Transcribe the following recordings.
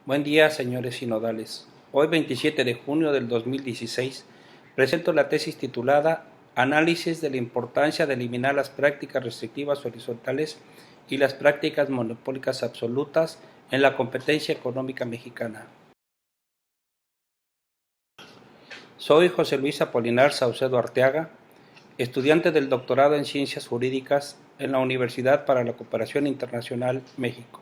Buen día, señores sinodales. Hoy, 27 de junio del 2016, presento la tesis titulada Análisis de la importancia de eliminar las prácticas restrictivas horizontales y las prácticas monopólicas absolutas en la competencia económica mexicana. Soy José Luis Apolinar Saucedo Arteaga, estudiante del doctorado en Ciencias Jurídicas en la Universidad para la Cooperación Internacional, México.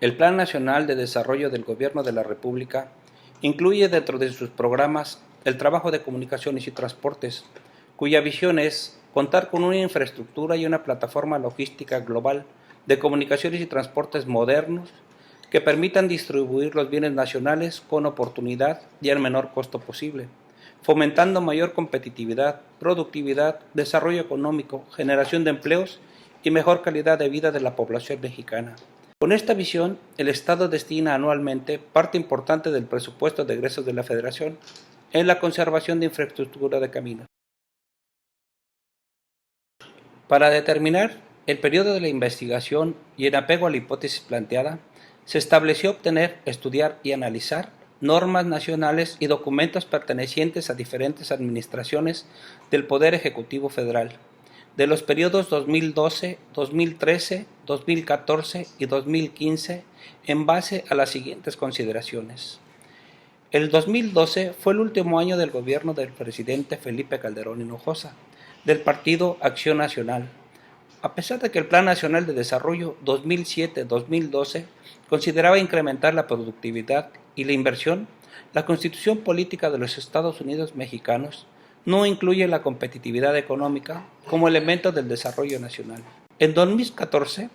El Plan Nacional de Desarrollo del Gobierno de la República incluye dentro de sus programas el trabajo de comunicaciones y transportes, cuya visión es contar con una infraestructura y una plataforma logística global de comunicaciones y transportes modernos que permitan distribuir los bienes nacionales con oportunidad y al menor costo posible, fomentando mayor competitividad, productividad, desarrollo económico, generación de empleos y mejor calidad de vida de la población mexicana. Con esta visión, el Estado destina anualmente parte importante del presupuesto de egresos de la Federación en la conservación de infraestructura de caminos. Para determinar el periodo de la investigación y en apego a la hipótesis planteada, se estableció obtener, estudiar y analizar normas nacionales y documentos pertenecientes a diferentes administraciones del Poder Ejecutivo Federal, de los periodos 2012, 2013, 2014 y 2015 en base a las siguientes consideraciones. El 2012 fue el último año del gobierno del presidente Felipe Calderón Hinojosa, del Partido Acción Nacional. A pesar de que el Plan Nacional de Desarrollo 2007-2012 consideraba incrementar la productividad y la inversión, la Constitución Política de los Estados Unidos Mexicanos no incluye la competitividad económica como elemento del desarrollo nacional. En 2014,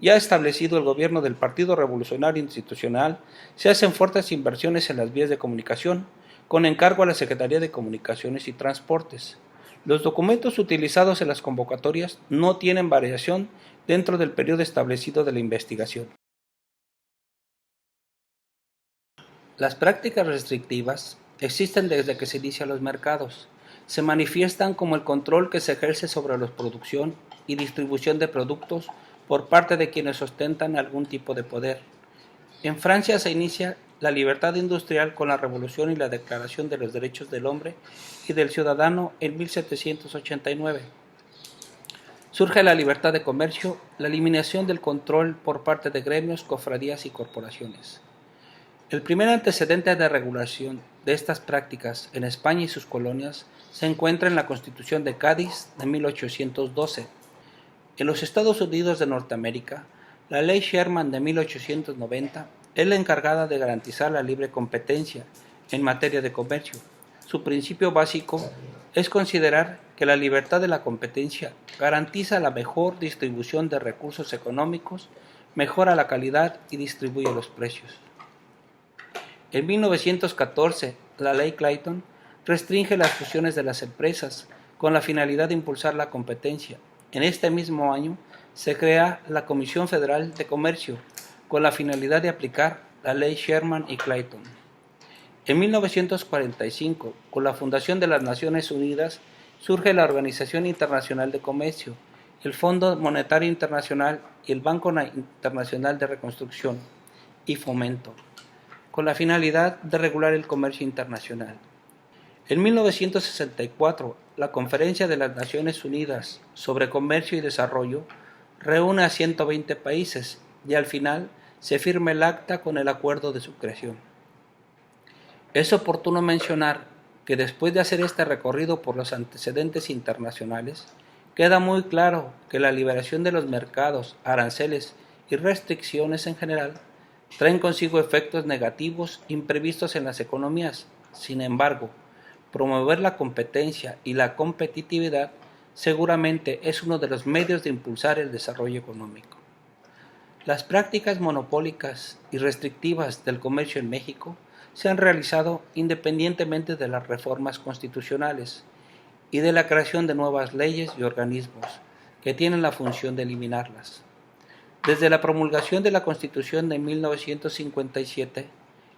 ya establecido el gobierno del Partido Revolucionario Institucional, se hacen fuertes inversiones en las vías de comunicación, con encargo a la Secretaría de Comunicaciones y Transportes. Los documentos utilizados en las convocatorias no tienen variación dentro del periodo establecido de la investigación. Las prácticas restrictivas existen desde que se inician los mercados. Se manifiestan como el control que se ejerce sobre la producción y distribución de productos por parte de quienes ostentan algún tipo de poder. En Francia se inicia la libertad industrial con la Revolución y la Declaración de los Derechos del Hombre y del Ciudadano en 1789. Surge la libertad de comercio, la eliminación del control por parte de gremios, cofradías y corporaciones. El primer antecedente de regulación de estas prácticas en España y sus colonias se encuentra en la Constitución de Cádiz de 1812. En los Estados Unidos de Norteamérica, la Ley Sherman de 1890 es la encargada de garantizar la libre competencia en materia de comercio. Su principio básico es considerar que la libertad de la competencia garantiza la mejor distribución de recursos económicos, mejora la calidad y distribuye los precios. En 1914, la Ley Clayton restringe las fusiones de las empresas con la finalidad de impulsar la competencia. En este mismo año se crea la Comisión Federal de Comercio con la finalidad de aplicar la Ley Sherman y Clayton. En 1945, con la fundación de las Naciones Unidas, surge la Organización Internacional de Comercio, el Fondo Monetario Internacional y el Banco Internacional de Reconstrucción y Fomento, con la finalidad de regular el comercio internacional. En 1964, la Conferencia de las Naciones Unidas sobre Comercio y Desarrollo reúne a 120 países y al final se firma el acta con el acuerdo de su creación. Es oportuno mencionar que después de hacer este recorrido por los antecedentes internacionales, queda muy claro que la liberación de los mercados, aranceles y restricciones en general traen consigo efectos negativos imprevistos en las economías. Sin embargo, promover la competencia y la competitividad seguramente es uno de los medios de impulsar el desarrollo económico. Las prácticas monopólicas y restrictivas del comercio en México se han realizado independientemente de las reformas constitucionales y de la creación de nuevas leyes y organismos que tienen la función de eliminarlas. Desde la promulgación de la Constitución de 1957,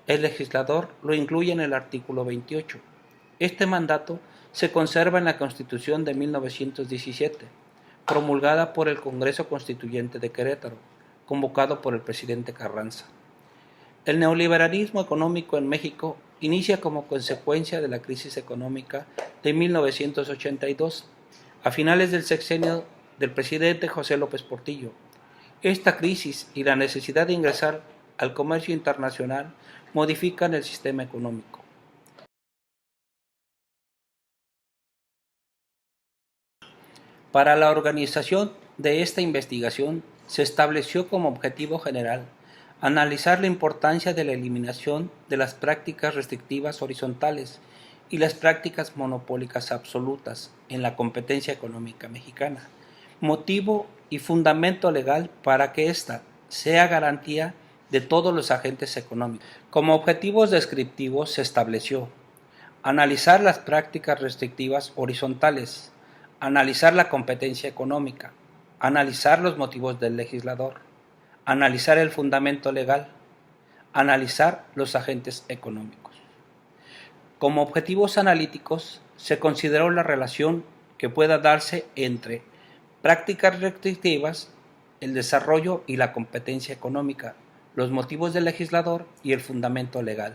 el legislador lo incluye en el artículo 28. Este mandato se conserva en la Constitución de 1917, promulgada por el Congreso Constituyente de Querétaro, convocado por el presidente Carranza. El neoliberalismo económico en México inicia como consecuencia de la crisis económica de 1982, a finales del sexenio del presidente José López Portillo. Esta crisis y la necesidad de ingresar al comercio internacional modifican el sistema económico. Para la organización de esta investigación se estableció como objetivo general analizar la importancia de la eliminación de las prácticas restrictivas horizontales y las prácticas monopólicas absolutas en la competencia económica mexicana, motivo y fundamento legal para que ésta sea garantía de todos los agentes económicos. Como objetivos descriptivos se estableció analizar las prácticas restrictivas horizontales, analizar la competencia económica, analizar los motivos del legislador, analizar el fundamento legal, analizar los agentes económicos. Como objetivos analíticos se consideró la relación que pueda darse entre prácticas restrictivas, el desarrollo y la competencia económica, los motivos del legislador y el fundamento legal.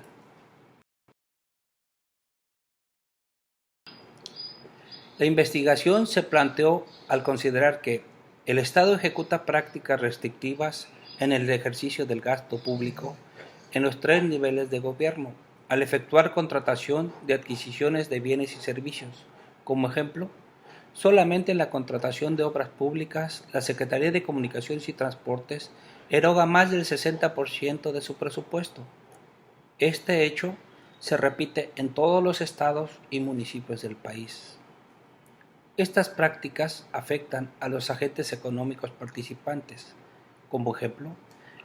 La investigación se planteó al considerar que el Estado ejecuta prácticas restrictivas en el ejercicio del gasto público en los 3 niveles de gobierno, al efectuar contratación de adquisiciones de bienes y servicios. Como ejemplo, solamente en la contratación de obras públicas, la Secretaría de Comunicaciones y Transportes eroga más del 60% de su presupuesto. Este hecho se repite en todos los estados y municipios del país. Estas prácticas afectan a los agentes económicos participantes. Como ejemplo,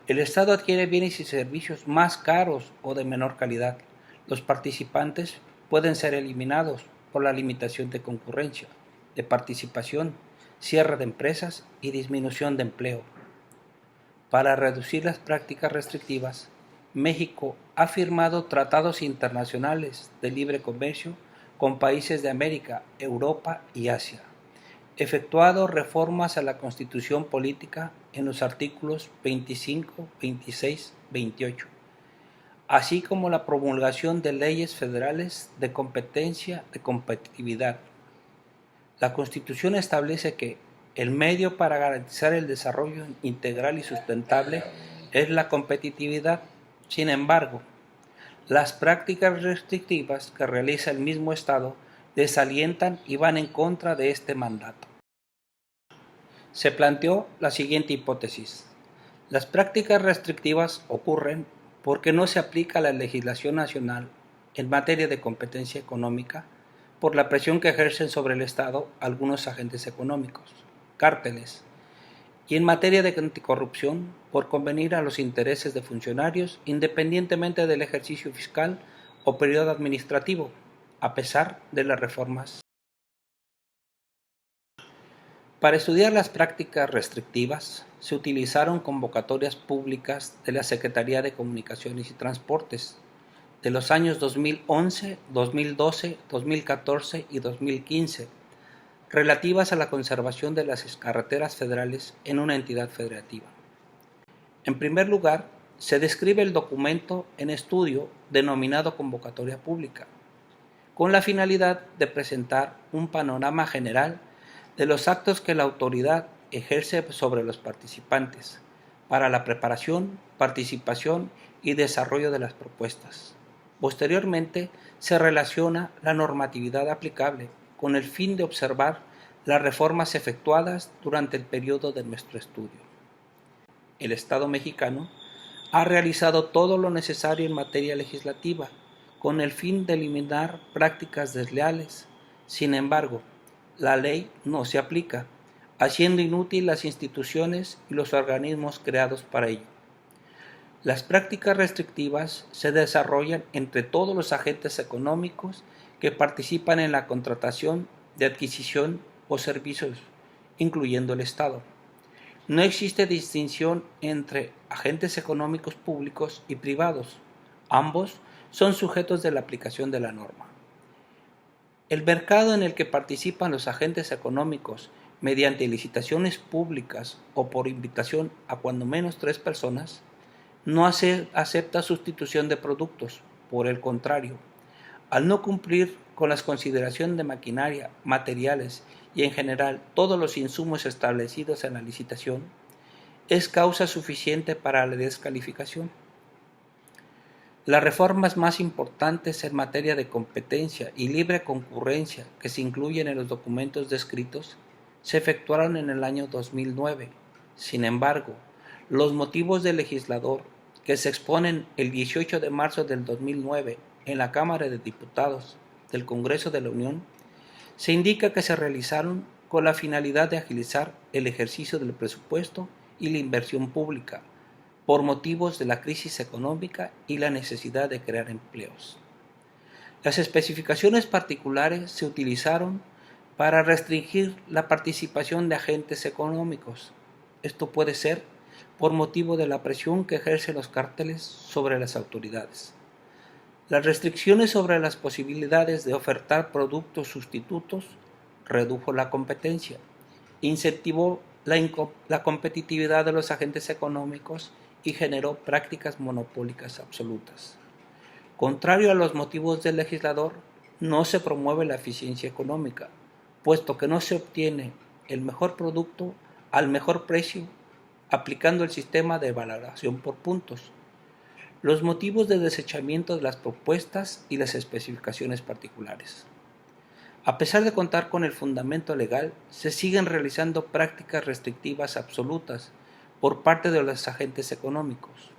el Estado adquiere bienes y servicios más caros o de menor calidad. Los participantes pueden ser eliminados por la limitación de concurrencia, de participación, cierre de empresas y disminución de empleo. Para reducir las prácticas restrictivas, México ha firmado tratados internacionales de libre comercio con países de América, Europa y Asia, efectuado reformas a la Constitución Política en los artículos 25, 26, 28, así como la promulgación de leyes federales de competencia de competitividad. La Constitución establece que el medio para garantizar el desarrollo integral y sustentable es la competitividad. Sin embargo, las prácticas restrictivas que realiza el mismo Estado desalientan y van en contra de este mandato. Se planteó la siguiente hipótesis: las prácticas restrictivas ocurren porque no se aplica la legislación nacional en materia de competencia económica por la presión que ejercen sobre el Estado algunos agentes económicos, cárteles, y en materia de anticorrupción por convenir a los intereses de funcionarios independientemente del ejercicio fiscal o periodo administrativo, a pesar de las reformas. Para estudiar las prácticas restrictivas, se utilizaron convocatorias públicas de la Secretaría de Comunicaciones y Transportes de los años 2011, 2012, 2014 y 2015, relativas a la conservación de las carreteras federales en una entidad federativa. En primer lugar, se describe el documento en estudio denominado convocatoria pública, con la finalidad de presentar un panorama general de los actos que la autoridad ejerce sobre los participantes para la preparación, participación y desarrollo de las propuestas. Posteriormente, se relaciona la normatividad aplicable con el fin de observar las reformas efectuadas durante el periodo de nuestro estudio. El Estado mexicano ha realizado todo lo necesario en materia legislativa con el fin de eliminar prácticas desleales. Sin embargo, la ley no se aplica, haciendo inútil las instituciones y los organismos creados para ello. Las prácticas restrictivas se desarrollan entre todos los agentes económicos que participan en la contratación de adquisición o servicios, incluyendo el Estado. No existe distinción entre agentes económicos públicos y privados. Ambos son sujetos de la aplicación de la norma. El mercado en el que participan los agentes económicos mediante licitaciones públicas o por invitación a cuando menos 3 personas, no acepta sustitución de productos. Por el contrario, al no cumplir con las consideraciones de maquinaria, materiales y en general todos los insumos establecidos en la licitación, es causa suficiente para la descalificación. Las reformas más importantes en materia de competencia y libre concurrencia que se incluyen en los documentos descritos se efectuaron en el año 2009. Sin embargo, los motivos del legislador que se exponen el 18 de marzo del 2009 en la Cámara de Diputados del Congreso de la Unión, se indica que se realizaron con la finalidad de agilizar el ejercicio del presupuesto y la inversión pública, por motivos de la crisis económica y la necesidad de crear empleos. Las especificaciones particulares se utilizaron para restringir la participación de agentes económicos. Esto puede ser por motivo de la presión que ejercen los cárteles sobre las autoridades. Las restricciones sobre las posibilidades de ofertar productos sustitutos redujo la competencia, incentivó la competitividad de los agentes económicos y generó prácticas monopólicas absolutas. Contrario a los motivos del legislador, no se promueve la eficiencia económica, puesto que no se obtiene el mejor producto al mejor precio aplicando el sistema de valoración por puntos. Los motivos de desechamiento de las propuestas y las especificaciones particulares. A pesar de contar con el fundamento legal, se siguen realizando prácticas restrictivas absolutas por parte de los agentes económicos.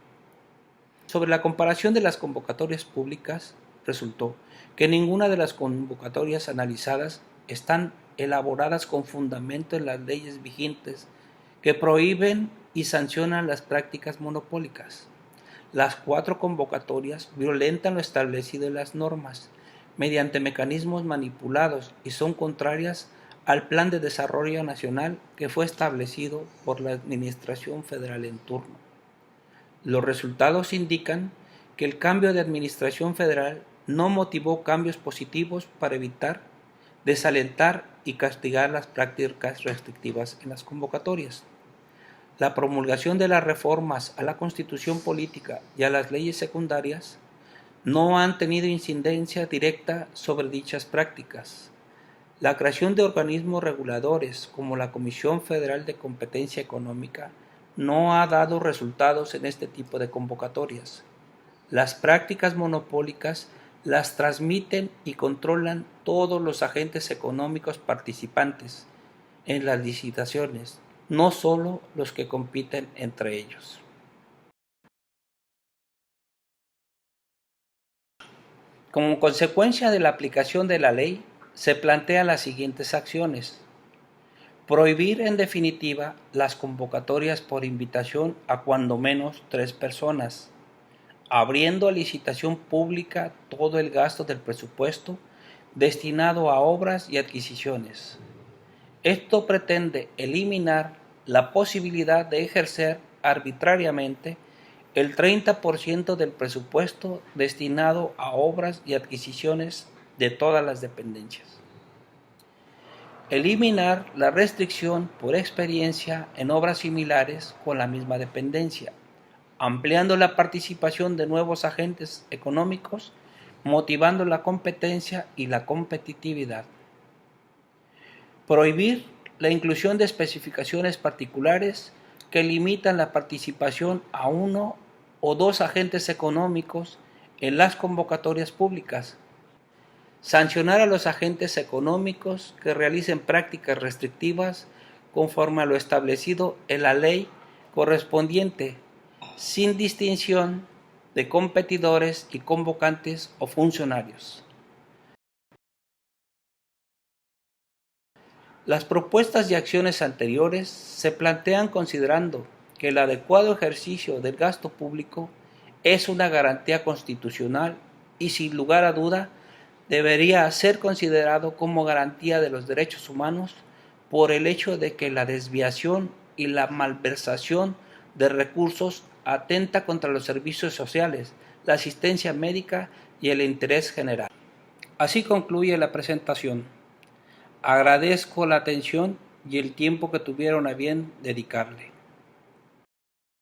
Sobre la comparación de las convocatorias públicas, resultó que ninguna de las convocatorias analizadas están elaboradas con fundamento en las leyes vigentes que prohíben y sancionan las prácticas monopólicas. Las 4 convocatorias violentan lo establecido en las normas mediante mecanismos manipulados y son contrarias al Plan de Desarrollo Nacional que fue establecido por la Administración Federal en turno. Los resultados indican que el cambio de administración federal no motivó cambios positivos para evitar, desalentar y castigar las prácticas restrictivas en las convocatorias. La promulgación de las reformas a la Constitución Política y a las leyes secundarias no han tenido incidencia directa sobre dichas prácticas. La creación de organismos reguladores como la Comisión Federal de Competencia Económica no ha dado resultados en este tipo de convocatorias. Las prácticas monopólicas las transmiten y controlan todos los agentes económicos participantes en las licitaciones, no solo los que compiten entre ellos. Como consecuencia de la aplicación de la ley, se plantean las siguientes acciones. Prohibir en definitiva las convocatorias por invitación a cuando menos 3 personas, abriendo a licitación pública todo el gasto del presupuesto destinado a obras y adquisiciones. Esto pretende eliminar la posibilidad de ejercer arbitrariamente el 30% del presupuesto destinado a obras y adquisiciones de todas las dependencias. Eliminar la restricción por experiencia en obras similares con la misma dependencia, ampliando la participación de nuevos agentes económicos, motivando la competencia y la competitividad. Prohibir la inclusión de especificaciones particulares que limitan la participación a 1 o 2 agentes económicos en las convocatorias públicas. Sancionar a los agentes económicos que realicen prácticas restrictivas conforme a lo establecido en la ley correspondiente, sin distinción de competidores y convocantes o funcionarios. Las propuestas y acciones anteriores se plantean considerando que el adecuado ejercicio del gasto público es una garantía constitucional y sin lugar a duda debería ser considerado como garantía de los derechos humanos por el hecho de que la desviación y la malversación de recursos atenta contra los servicios sociales, la asistencia médica y el interés general. Así concluye la presentación. Agradezco la atención y el tiempo que tuvieron a bien dedicarle.